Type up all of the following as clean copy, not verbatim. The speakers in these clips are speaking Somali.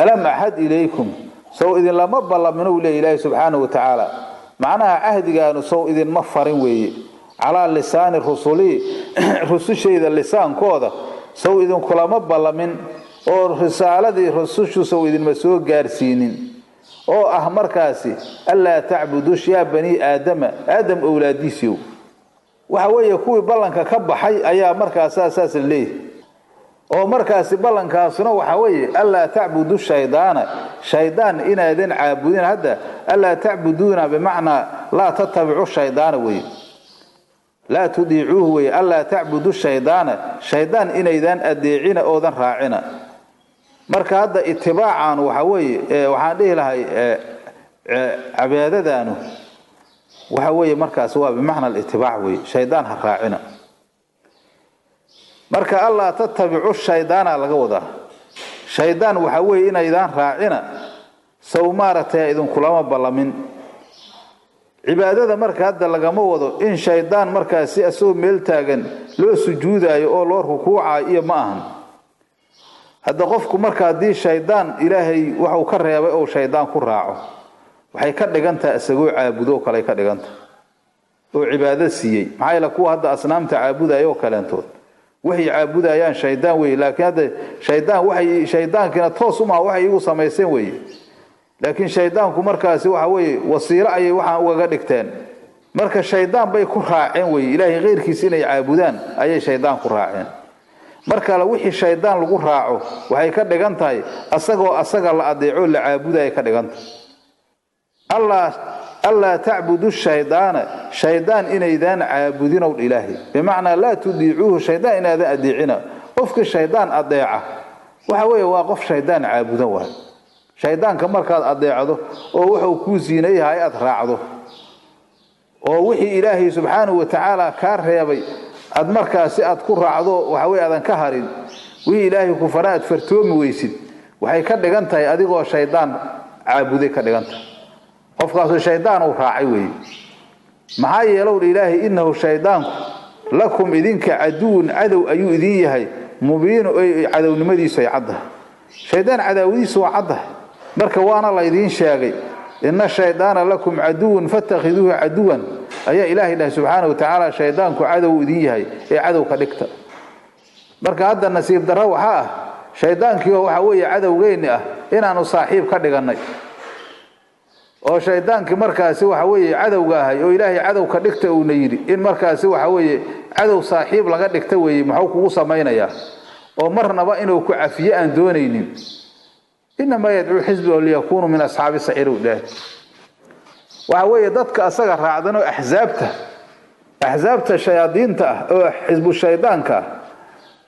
ألم أحد إليكم سو إذن لما بلمنوا إليه سبحانه وتعالى معناها عهد قالوا سو إذن مفرين وي على لسان الرسولي رسول شيء اللسان كودا سو إذن كل ما بلمن أو رسالة دي رسول سو إذن مسوق جارسينين أو أحمر كاسي ألا تعبدوش يا بني آدم أولاديسيو وحوي كوي بلنك كبحي أيا مركز أساس الليه أو مركز بلنك صنو وحوي ألا تعبدوا شيطان إن إذن عابدين هذا ألا تعبدون بمعنى لا تتبعوا الشيطان وي لا تضيعوه وي ألا تعبدوا شيطان إن إذن أديعين أو ذن راعنا مركز هذا اتباعا وحوي وحانده لها عبادتانه وحوي مركز هو بمعنى الاتباع وي شيطان راعنا marka Allah tattabi'u shaydaana laga wada shaydaan waxa weey in aydan raacina soo maaratay idin kulama balamin cibaadada marka hadda laga ma wado in shaydaan markaasi asoo meel taagan loo sujuudayo oo loo rukuucayo iyo ma ahan hadda qofku marka hadii shaydaan ilaahay waxa uu ka reebay oo shaydaan ku raaco waxay ka dhigantaa isagoo caabudo kale ka dhigantaa oo cibaadad siiyay maxay la ku hadda asnaamta caabudayo kaleantood وهي عابودة أيان شيطان وي لكن هذا شيطان كنا توصمها وحي يقول سميسين وي لكن شيطان كمركز وحوي وصيرة أي وحا وغدكتين مركز شيطان بيكون راعين وي إلهي غير كيسين يعابدان أي شيطان كراعين مركز لوحي شيطان لقو راعه وحي كدقانتاي أساقوا الله أدعوه لعابودة يكدقانت الله تعبدوا شيطان إن إذن عابدين الإلهي بمعنى لا تضيعوه شيطان إن إذن أديعنا قفك الشيطان أضيعه وحوي واقف شيطان عابدوه شيطان كمركز أضيعه ووحو كوزينيه هاي أتراعه ووحي إلهي سبحانه وتعالى كارهيبي أدمركز أذكر رعضه وحوي أذن كهرين وهي إلهي كفرات فرتوم ويسد وحي كدقانتها أدقوا الشيطان عابده كدقانتها قفقاس الشيطان وراعي وي maxaa yeelo ilaahay innahu shaydaanku lakum idinka cadow ayuu idin yahay mubiin oo cadownimadiisu ay cadda shaydaan cadawdiisu waa cadda marka waana la idin sheegay inna shaydaana lakum caduwan fattakhiduhu caduwan ayaa ilaahay subhanahu wa ta'ala shaydaanku cadow idin yahay ee cadow ka dhigta marka hadda nasiib darro waxa shaydaankii waxa weeye cadowgeeni ah inaanu saaxiib ka dhiganay oo shaydaanki markaasi waxa weeye cadowga ahay oo ilaahay cadow ka dhigta uu yiri in markaasi waxa weeye cadow saaxiib laga dhigta weeye maxuu kugu sameeynaya oo marnaba inuu ku cafiyo aan doonaynin inma yad'u hizbahu liyakunu min ashabi sa'ir udah waxa weeye dadka asaga raacdan oo ahzaabta shayaadiinta oo hizbu shaydaanka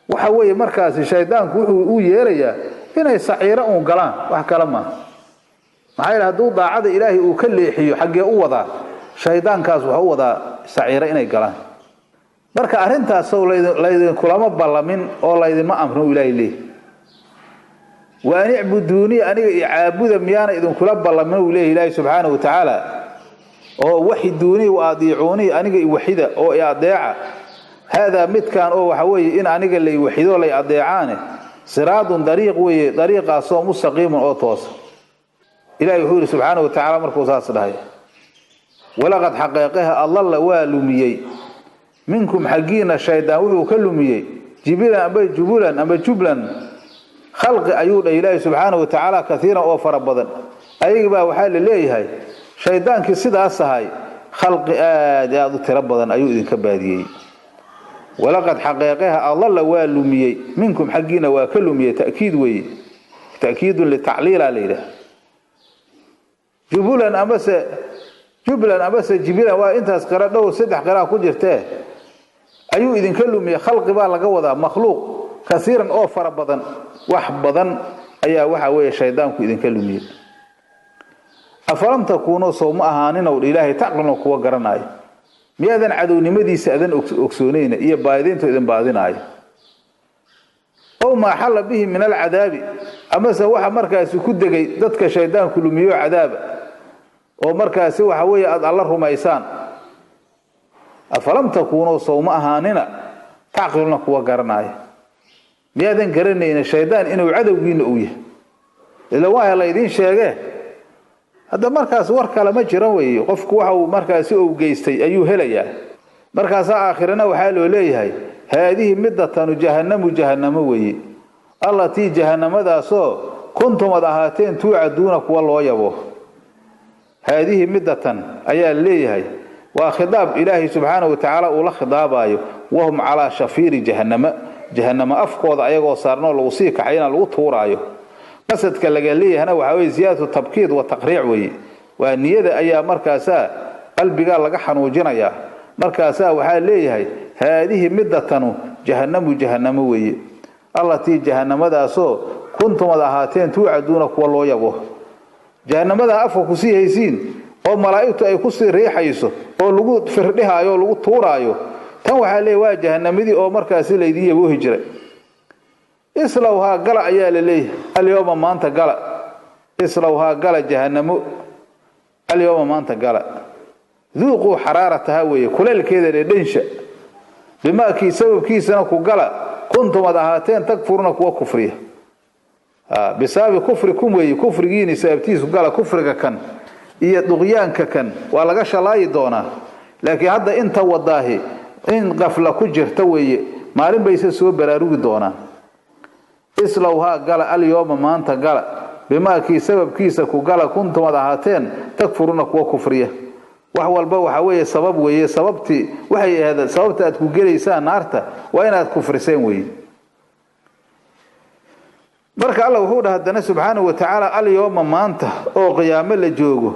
waxa weeye markaasi shaydaanku wuxuu u yeerayaa inay saciira u galaan wax kala ma maxay haduu daacada ilaahi uu ka leexiyo xagee u wada shaydaankaas waxa wada saciira inay galaan marka arintaas oo leeydin kulama ballamin oo leeydin ma amro ilaahi leey wa ni'buduni aniga icaabuda miyana idin kula ballamin ilaahi subhanahu wa ta'ala oo wahiduni wa adiicuni aniga wahida oo adeeca hada midkan oo waxa weeye in aniga leey wahido leey adeecaane siraadun dariiq weeye dariiqaas oo mustaqim oo toos إلهي هو سبحانه وتعالى مركو ساس دهي ولقد حقيقها الله والوميي منكم حقينا الشيطان وهو كلميي جبلا أما جبلا خلق أيود إلهي سبحانه وتعالى كثيرا أوفر بضن أيقبا وحال اللي هاي شيطان كسيدا أسهاي خلق آدي تربضا أيود كباديي ولقد حقيقها الله والوميي منكم حقينا وكلميي تأكيد للتعليل عليه جبلا أمس جبلا وانت اسقرا دو صدح قرا كجرته ايو idin kallumiya khalqi baa laga wada makhluuq kasiiran oo farabadan wax badan ayaa waxa weeye shaydaanku idin kallumiya afalam takunu sawma ahaanin oo ilaahay taqlano kuwa garanay miyadan cadownimadiisa adan ogsoonayna iyo baayidintu idin baadinay oo ma xalla bihi min al-adaabi amase waxa markaas ku degay dadka shaydaanku lumiyo cadaab oo markaas waxa weeye aad alla rumaysaan afalam takunu sawma ahaanina taqlano kuwa garanay miyadan garanayna shaydaan inuu cadowgiina u yahay ila waa la idin sheegay hadda markaas war kale ma jiran weeyo qofku waxa uu markaas uu geystay ayuu helayaa markaas aakhirana waxa loo leeyahay haadihi midatan jahannam weeye allati jahannamadaasoo kuntum adahaateen tuucaduuna kuwa loo yabo haadihi midatan ayaa leeyahay waa khidaab ilaahi subhanahu wa ta'ala uu la khidaabayo wahum ala shafiri jahannama afkooda ayagoo saarno lagu sii kaxayna lagu tuuraayo qasadka laga leeyahana waxa way ziyadatu tabkiid wa taqriic weeye waa niyada ayaa markaas qalbiga laga xanuujinaya markaas waxa leeyahay haadihi midatan jahannam weeye allati jahannamadaasoo kuntum adahaateen tuucaduuna kuwa loo yabo jahannamada afka ku sii haysiin oo malaa'iktu ay ku sii riixayso oo lagu firdhihaayo lagu tuuraayo tan waxa leeyahay waa jahannamadii oo markaas leeydiin yabo hijray islawha gala ayaa leeyahay al-yawma maanta gala islawha gala jahannamo al-yawma maanta gala ذوقوا حرارتها وهي كلالkeeda dhensha bima ki sababkiisana ku gala kuntum adahaateen takfuruna kuwa kufriya bisababi kufrikum way kufrigiina sababtiisu gala kufriga kan iyo duqyaanka kan waa laga shalay doona laakiin hadda inta wadaahi in qafla ku jirta way maalin bay soo baraarugi doona islawha gala al-yawma maanta gala bima ki sababkiisa ku gala kuntum adahaateen takfuruna kuwa kufriya wax walba waxa weeye sabab weeye sababti waxay ahayd sababta aad ku galeysaan naarta waa inaad kufriseen weeye marka Allah wuxuu dhahay subhanahu wa ta'ala al-yawma maanta oo qiyaamo la joogo